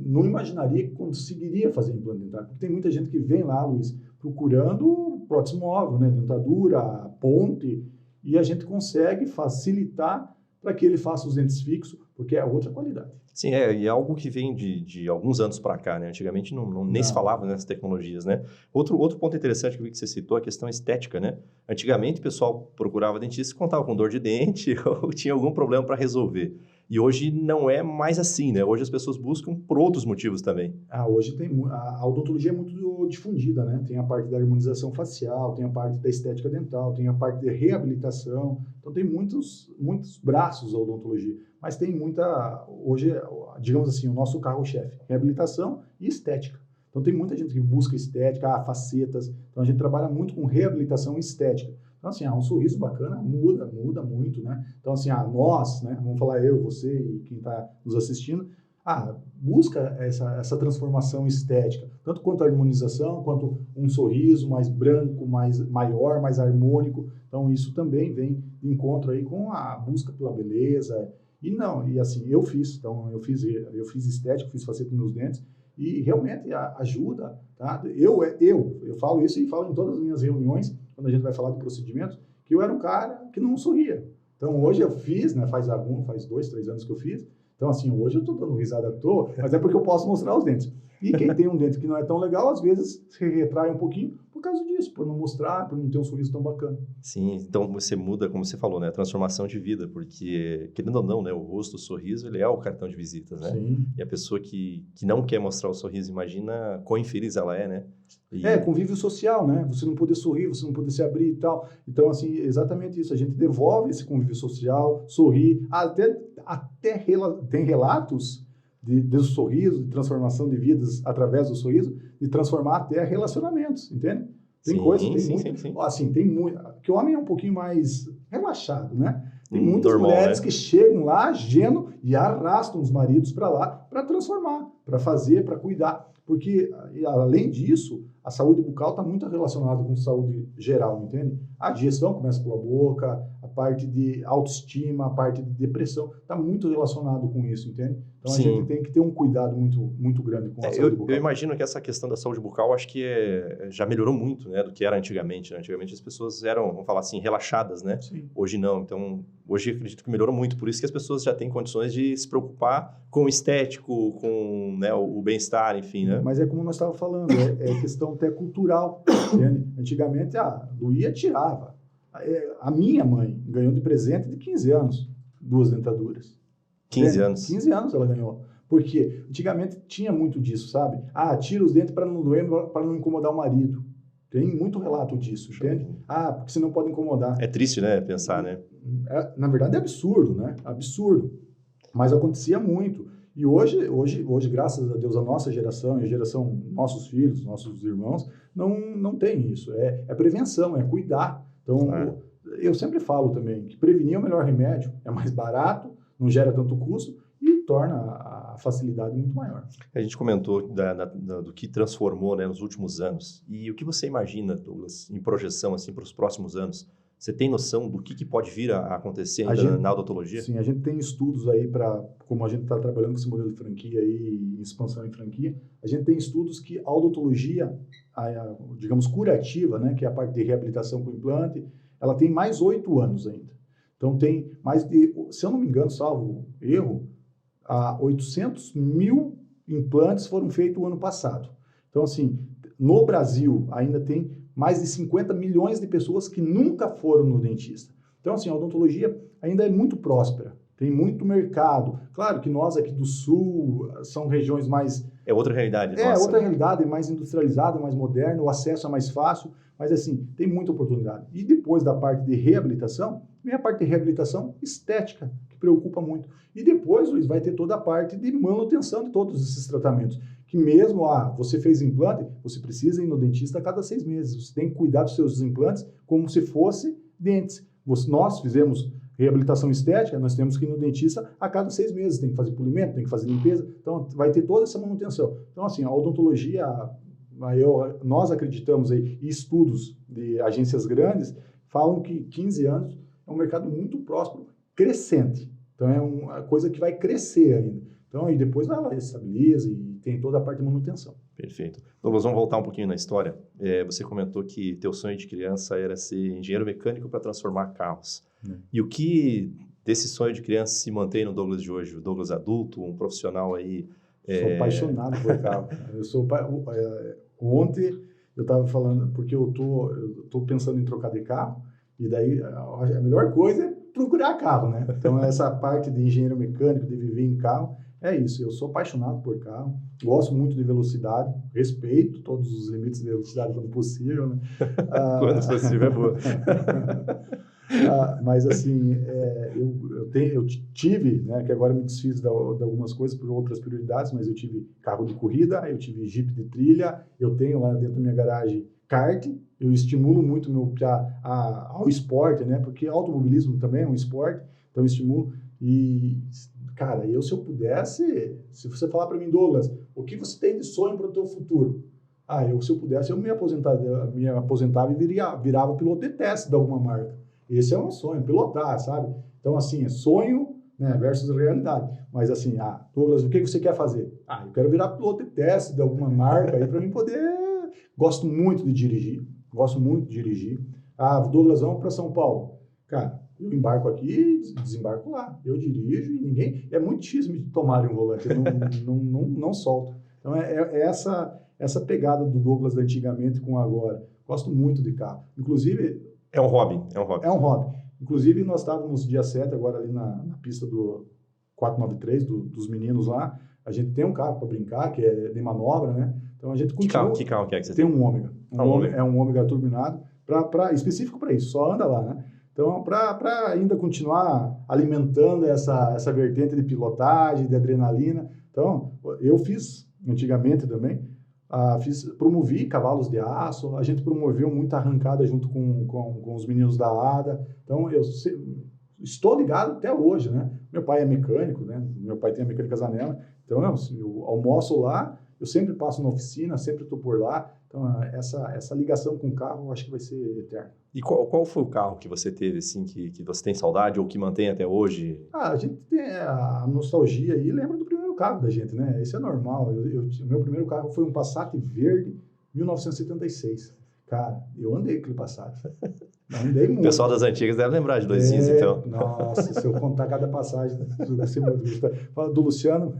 não imaginaria que conseguiria fazer implante dentário. Porque tem muita gente que vem lá, Luiz, procurando prótese móvel, né? Dentadura, ponte, e a gente consegue facilitar para que ele faça os dentes fixos, porque é outra qualidade. Sim, e é algo que vem de alguns anos para cá, né? Antigamente nem se falava nessas tecnologias, né? Outro ponto interessante que eu vi que você citou é a questão estética, né? Antigamente o pessoal procurava dentista e contava com dor de dente ou tinha algum problema para resolver. E hoje não é mais assim, né? Hoje as pessoas buscam por outros motivos também. Hoje a odontologia é muito difundida, né? Tem a parte da harmonização facial, tem a parte da estética dental, tem a parte de reabilitação. Então tem muitos braços a odontologia, mas tem hoje, digamos assim, o nosso carro-chefe, reabilitação e estética. Então tem muita gente que busca estética, facetas. Então a gente trabalha muito com reabilitação e estética. Então, assim, um sorriso bacana muda muito, né? Então, assim, nós, né? Vamos falar eu, você e quem está nos assistindo, busca essa transformação estética, tanto quanto a harmonização, quanto um sorriso mais branco, maior, mais harmônico. Então, isso também vem de encontro aí com a busca pela beleza. E assim, eu fiz estética, fiz faceta nos meus dentes, e realmente ajuda, tá? Eu falo isso e falo em todas as minhas reuniões, quando a gente vai falar de procedimentos, que eu era um cara que não sorria. Então, hoje eu fiz, né, faz 2, 3 anos que eu fiz. Então, assim, hoje eu estou dando risada à toa, mas é porque eu posso mostrar os dentes. E quem tem um dente que não é tão legal, às vezes se retrai um pouquinho por causa disso, por não mostrar, por não ter um sorriso tão bacana. Sim, então você muda, como você falou, né, a transformação de vida, porque, querendo ou não, né, o rosto, o sorriso, ele é o cartão de visitas, né? Sim. E a pessoa que não quer mostrar o sorriso, imagina quão infeliz ela é, né? Convívio social, né? Você não poder sorrir, você não poder se abrir e tal. Então, assim, exatamente isso. A gente devolve esse convívio social, sorrir. Até tem relatos de sorriso, de transformação de vidas através do sorriso, de transformar até relacionamentos, entende? Tem tem muito. Que o homem é um pouquinho mais relaxado, né? Tem muitas normal, mulheres, né, que chegam lá, gênio, e arrastam os maridos para lá para transformar, para fazer, para cuidar. Porque, além disso, a saúde bucal está muito relacionada com saúde geral, entende? A digestão começa pela boca, a parte de autoestima, a parte de depressão, está muito relacionado com isso, entende? Então, a gente tem que ter um cuidado muito grande com a saúde bucal. Eu imagino que essa questão da saúde bucal, acho que já melhorou muito, né, do que era antigamente, né? Antigamente as pessoas eram, vamos falar assim, relaxadas, né? Sim. Hoje não. Então, hoje eu acredito que melhorou muito. Por isso que as pessoas já têm condições de se preocupar com o estético, com, né, o bem-estar, enfim, né? Mas é como nós estávamos falando, é questão até cultural, entende? Antigamente, doía, tirava. A minha mãe ganhou de presente de 15 anos 2 dentaduras. 15 anos. 15 anos ela ganhou. Porque antigamente tinha muito disso, sabe? Tira os dentes para não doer, para não incomodar o marido. Tem muito relato disso, entende? Porque você não pode incomodar. É triste, né, pensar, né? Na verdade é absurdo, né? Absurdo. Mas acontecia muito. E hoje, graças a Deus, a nossa geração e a geração nossos filhos, nossos irmãos, não tem isso. É prevenção, é cuidar. Então, eu sempre falo também que prevenir é o melhor remédio, é mais barato, não gera tanto custo e torna a facilidade muito maior. A gente comentou do que transformou, né, nos últimos anos. E o que você imagina, Douglas, em projeção assim, para os próximos anos? Você tem noção do que pode vir a acontecer ainda na odontologia? Sim, a gente tem estudos aí como a gente está trabalhando com esse modelo de franquia aí, expansão em franquia, a gente tem estudos que a odontologia, digamos, curativa, né, que é a parte de reabilitação com implante, ela tem mais 8 anos ainda. Então tem mais de, se eu não me engano, salvo erro, 800 mil implantes foram feitos o ano passado. Então, assim, no Brasil ainda tem mais de 50 milhões de pessoas que nunca foram no dentista. Então, assim, a odontologia ainda é muito próspera, tem muito mercado. Claro que nós aqui do Sul são regiões mais... É outra realidade. Outra realidade, mais industrializada, mais moderna, o acesso é mais fácil, mas, assim, tem muita oportunidade. E depois da parte de reabilitação, vem a parte de reabilitação estética, que preocupa muito. E depois, Luiz, vai ter toda a parte de manutenção de todos esses tratamentos. Que mesmo, você fez implante, você precisa ir no dentista a cada 6 meses. Você tem que cuidar dos seus implantes como se fosse dentes. Nós fizemos reabilitação estética, nós temos que ir no dentista a cada 6 meses. Tem que fazer polimento, tem que fazer limpeza. Então, vai ter toda essa manutenção. Então, assim, a odontologia, nós acreditamos aí, e estudos de agências grandes falam que 15 anos é um mercado muito próspero, crescente. Então, é uma coisa que vai crescer ainda. Então, e depois ela estabiliza e tem toda a parte de manutenção. Perfeito. Douglas, vamos voltar um pouquinho na história. Você comentou que teu sonho de criança era ser engenheiro mecânico para transformar carros. E o que desse sonho de criança se mantém no Douglas de hoje? O Douglas adulto, um profissional aí... Sou apaixonado por carro. Ontem eu estava falando, porque eu tô pensando em trocar de carro, e daí a melhor coisa é procurar carro, né? Então, essa parte de engenheiro mecânico, de viver em carro, é isso. Eu sou apaixonado por carro, gosto muito de velocidade, respeito todos os limites de velocidade quando possível, né? Quando possível é boa. Mas assim, eu tive, né, que agora me desfiz de algumas coisas por outras prioridades, mas eu tive carro de corrida, eu tive Jeep de trilha, eu tenho lá dentro da minha garagem kart, eu estimulo muito meu piá ao esporte, né, porque automobilismo também é um esporte, então eu estimulo e, cara, se eu pudesse, se você falar para mim, Douglas, o que você tem de sonho para o teu futuro? Se eu pudesse, eu me aposentava e virava piloto de teste de alguma marca. Esse é um sonho, pilotar, sabe? Então, assim, é sonho, né, versus realidade. Mas, assim, Douglas, o que você quer fazer? Eu quero virar piloto de teste de alguma marca aí para mim poder... Gosto muito de dirigir. Douglas, vamos para São Paulo. Cara, eu embarco aqui e desembarco lá. Eu dirijo e ninguém... É muito difícil me tomarem um volante, eu não solto. Então, essa pegada do Douglas da antigamente com agora. Gosto muito de carro. Inclusive... É um hobby. Inclusive, nós estávamos dia 7 agora ali na pista do 493, dos meninos lá. A gente tem um carro para brincar, que é de manobra, né? Então, a gente continua... Que carro que é que você tem? Tem um Ômega. É um Ômega turbinado, específico para isso, só anda lá, né? Então, para ainda continuar alimentando essa vertente de pilotagem, de adrenalina. Então, eu fiz antigamente também, promovi cavalos de aço, a gente promoveu muita arrancada junto com os meninos da ADA, então eu estou ligado até hoje, né? Meu pai é mecânico, né? Meu pai tem a Mecânica Zanella, então eu almoço lá, eu sempre passo na oficina, sempre estou por lá, então essa ligação com o carro eu acho que vai ser eterna. E qual foi o carro que você teve, assim, que você tem saudade ou que mantém até hoje? A gente tem a nostalgia aí, lembra do primeiro carro da gente, né? Isso é normal. O meu primeiro carro foi um Passat verde, 1976. Cara, eu andei com aquele Passat. Andei muito. O pessoal das antigas deve lembrar de 2 então. Nossa, se eu contar cada passagem do Luciano,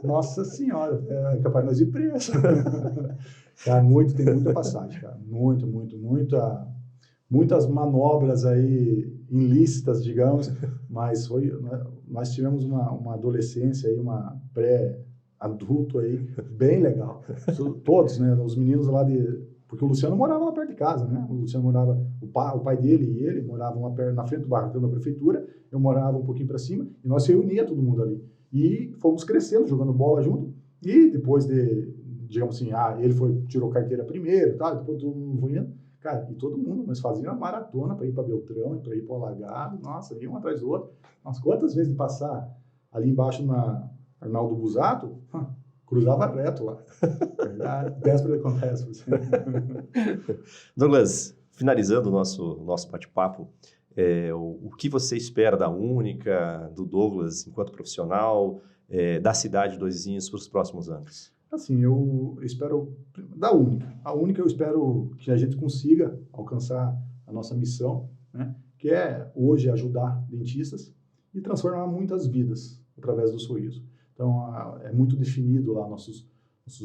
nossa senhora, é capaz de nós ir preso. Cara, tem muita passagem, cara. Muitas manobras aí ilícitas, digamos, mas nós tivemos uma adolescência aí, uma pré-adulto aí, bem legal. Todos, né, os meninos lá porque o Luciano morava lá perto de casa, né? O Luciano morava, o pai dele e ele moravam lá perto, na frente do barracão da prefeitura, eu morava um pouquinho para cima, e nós reunia todo mundo ali. E fomos crescendo, jogando bola junto, e depois digamos assim, ele tirou carteira primeiro, tá? Depois todo mundo foi indo. Cara, e todo mundo, nós fazíamos uma maratona para ir para Beltrão, para ir para o Alagado, nossa, ia um atrás do outro. Nossa, quantas vezes de passar ali embaixo na Arnaldo Busato, cruzava reto lá. Verdade, véspera acontece. Douglas, finalizando o nosso bate-papo, o que você espera da Única, do Douglas enquanto profissional, da cidade de Dois Vizinhos para os próximos anos? Assim, eu espero da Única. A Única eu espero que a gente consiga alcançar a nossa missão, né? Que é hoje ajudar dentistas e transformar muitas vidas através do sorriso. Então, é muito definido lá nossos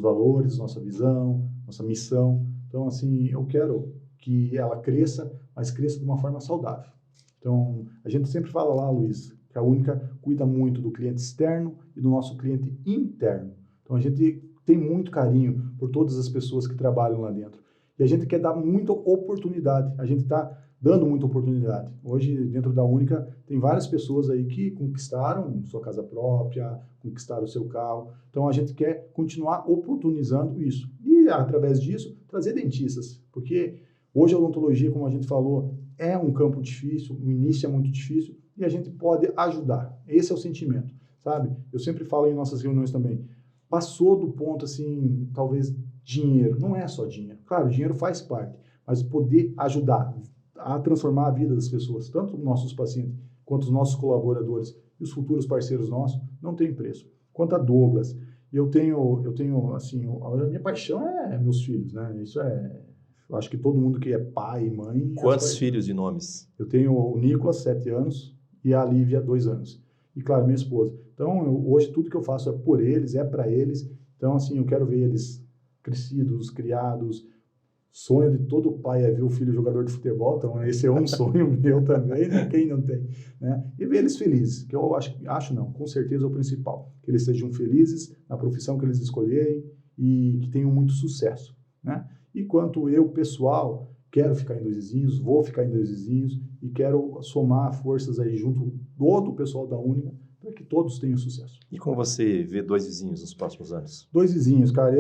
valores, nossa visão, nossa missão. Então, assim, eu quero que ela cresça, mas cresça de uma forma saudável. Então, a gente sempre fala lá, Luiz, que a Única cuida muito do cliente externo e do nosso cliente interno. Então, a gente tem muito carinho por todas as pessoas que trabalham lá dentro. E a gente quer dar muita oportunidade. A gente está dando muita oportunidade. Hoje, dentro da Única, tem várias pessoas aí que conquistaram sua casa própria, conquistaram o seu carro. Então, a gente quer continuar oportunizando isso. E, através disso, trazer dentistas. Porque hoje a odontologia, como a gente falou, é um campo difícil, o início é muito difícil, e a gente pode ajudar. Esse é o sentimento, sabe? Eu sempre falo em nossas reuniões também, passou do ponto, assim, talvez dinheiro. Não é só dinheiro. Claro, dinheiro faz parte, mas poder ajudar a transformar a vida das pessoas, tanto os nossos pacientes, quanto os nossos colaboradores e os futuros parceiros nossos, não tem preço. Quanto a Douglas E eu tenho, assim, a minha paixão é meus filhos, né? Eu acho que todo mundo que é pai e mãe... Quantos filhos e nomes? Eu tenho o Nicolas, 7 anos, e a Lívia, 2 anos. E, claro, minha esposa. Então, hoje, tudo que eu faço é por eles, é para eles. Então, assim, eu quero ver eles crescidos, criados. Sonho de todo pai é ver o filho jogador de futebol, então esse é um sonho meu também, né? Quem não tem, né? E ver eles felizes, que eu acho não, com certeza é o principal, que eles sejam felizes na profissão que eles escolherem e que tenham muito sucesso, né? E quanto eu, pessoal, quero ficar em Dois Vizinhos, vou ficar em Dois Vizinhos e quero somar forças aí junto todo o pessoal da Única para que todos tenham sucesso. E como você vê Dois Vizinhos nos próximos anos? Dois Vizinhos, cara,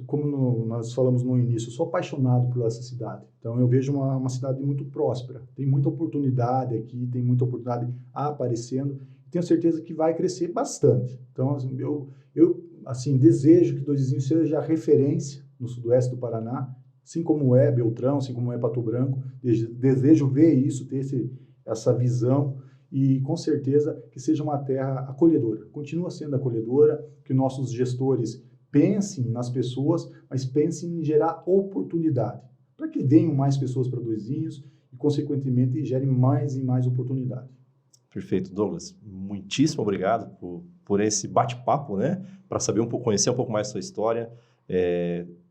como nós falamos no início, eu sou apaixonado por essa cidade. Então, eu vejo uma cidade muito próspera. Tem muita oportunidade aqui, tem muita oportunidade aparecendo. Tenho certeza que vai crescer bastante. Então, assim, eu desejo que Dois Vizinhos seja a referência no sudoeste do Paraná, assim como é Beltrão, assim como é Pato Branco. Desejo ver isso, ter essa visão. E, com certeza, que seja uma terra acolhedora. Continua sendo acolhedora, que nossos gestores pensem nas pessoas, mas pensem em gerar oportunidade, para que venham mais pessoas para Dois Vizinhos e, consequentemente, gerem mais e mais oportunidade. Perfeito, Douglas. Muitíssimo obrigado por esse bate-papo, né? Para conhecer um pouco mais da sua história.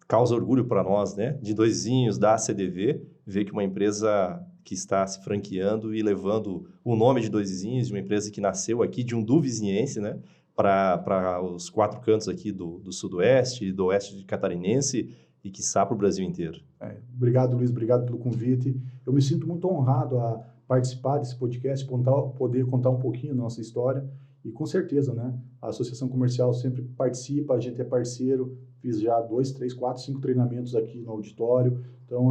Causa orgulho para nós, né? De Dois Vizinhos, da CDV, ver que uma empresa que está se franqueando e levando o nome de Dois Vizinhos, de uma empresa que nasceu aqui, de um duvizinhense, né, para os 4 cantos aqui do sudoeste e do oeste de catarinense e, quiçá, para o Brasil inteiro. Obrigado, Luiz, obrigado pelo convite. Eu me sinto muito honrado a participar desse podcast, poder contar um pouquinho da nossa história e, com certeza, né, a Associação Comercial sempre participa, a gente é parceiro, fiz já 2, 3, 4, 5 treinamentos aqui no auditório, então,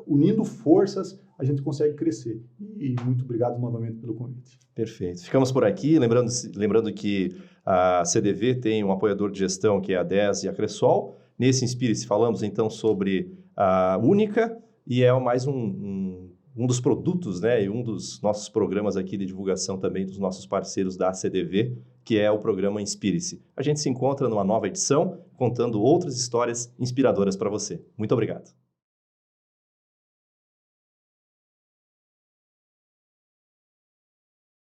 unindo forças, a gente consegue crescer. E muito obrigado novamente pelo convite. Perfeito. Ficamos por aqui, lembrando que a CDV tem um apoiador de gestão, que é a DES e a Cressol. Nesse Inspire-se falamos, então, sobre a Única, e é mais um dos produtos, né, e um dos nossos programas aqui de divulgação também dos nossos parceiros da CDV, que é o programa Inspire-se. A gente se encontra numa nova edição, contando outras histórias inspiradoras para você. Muito obrigado.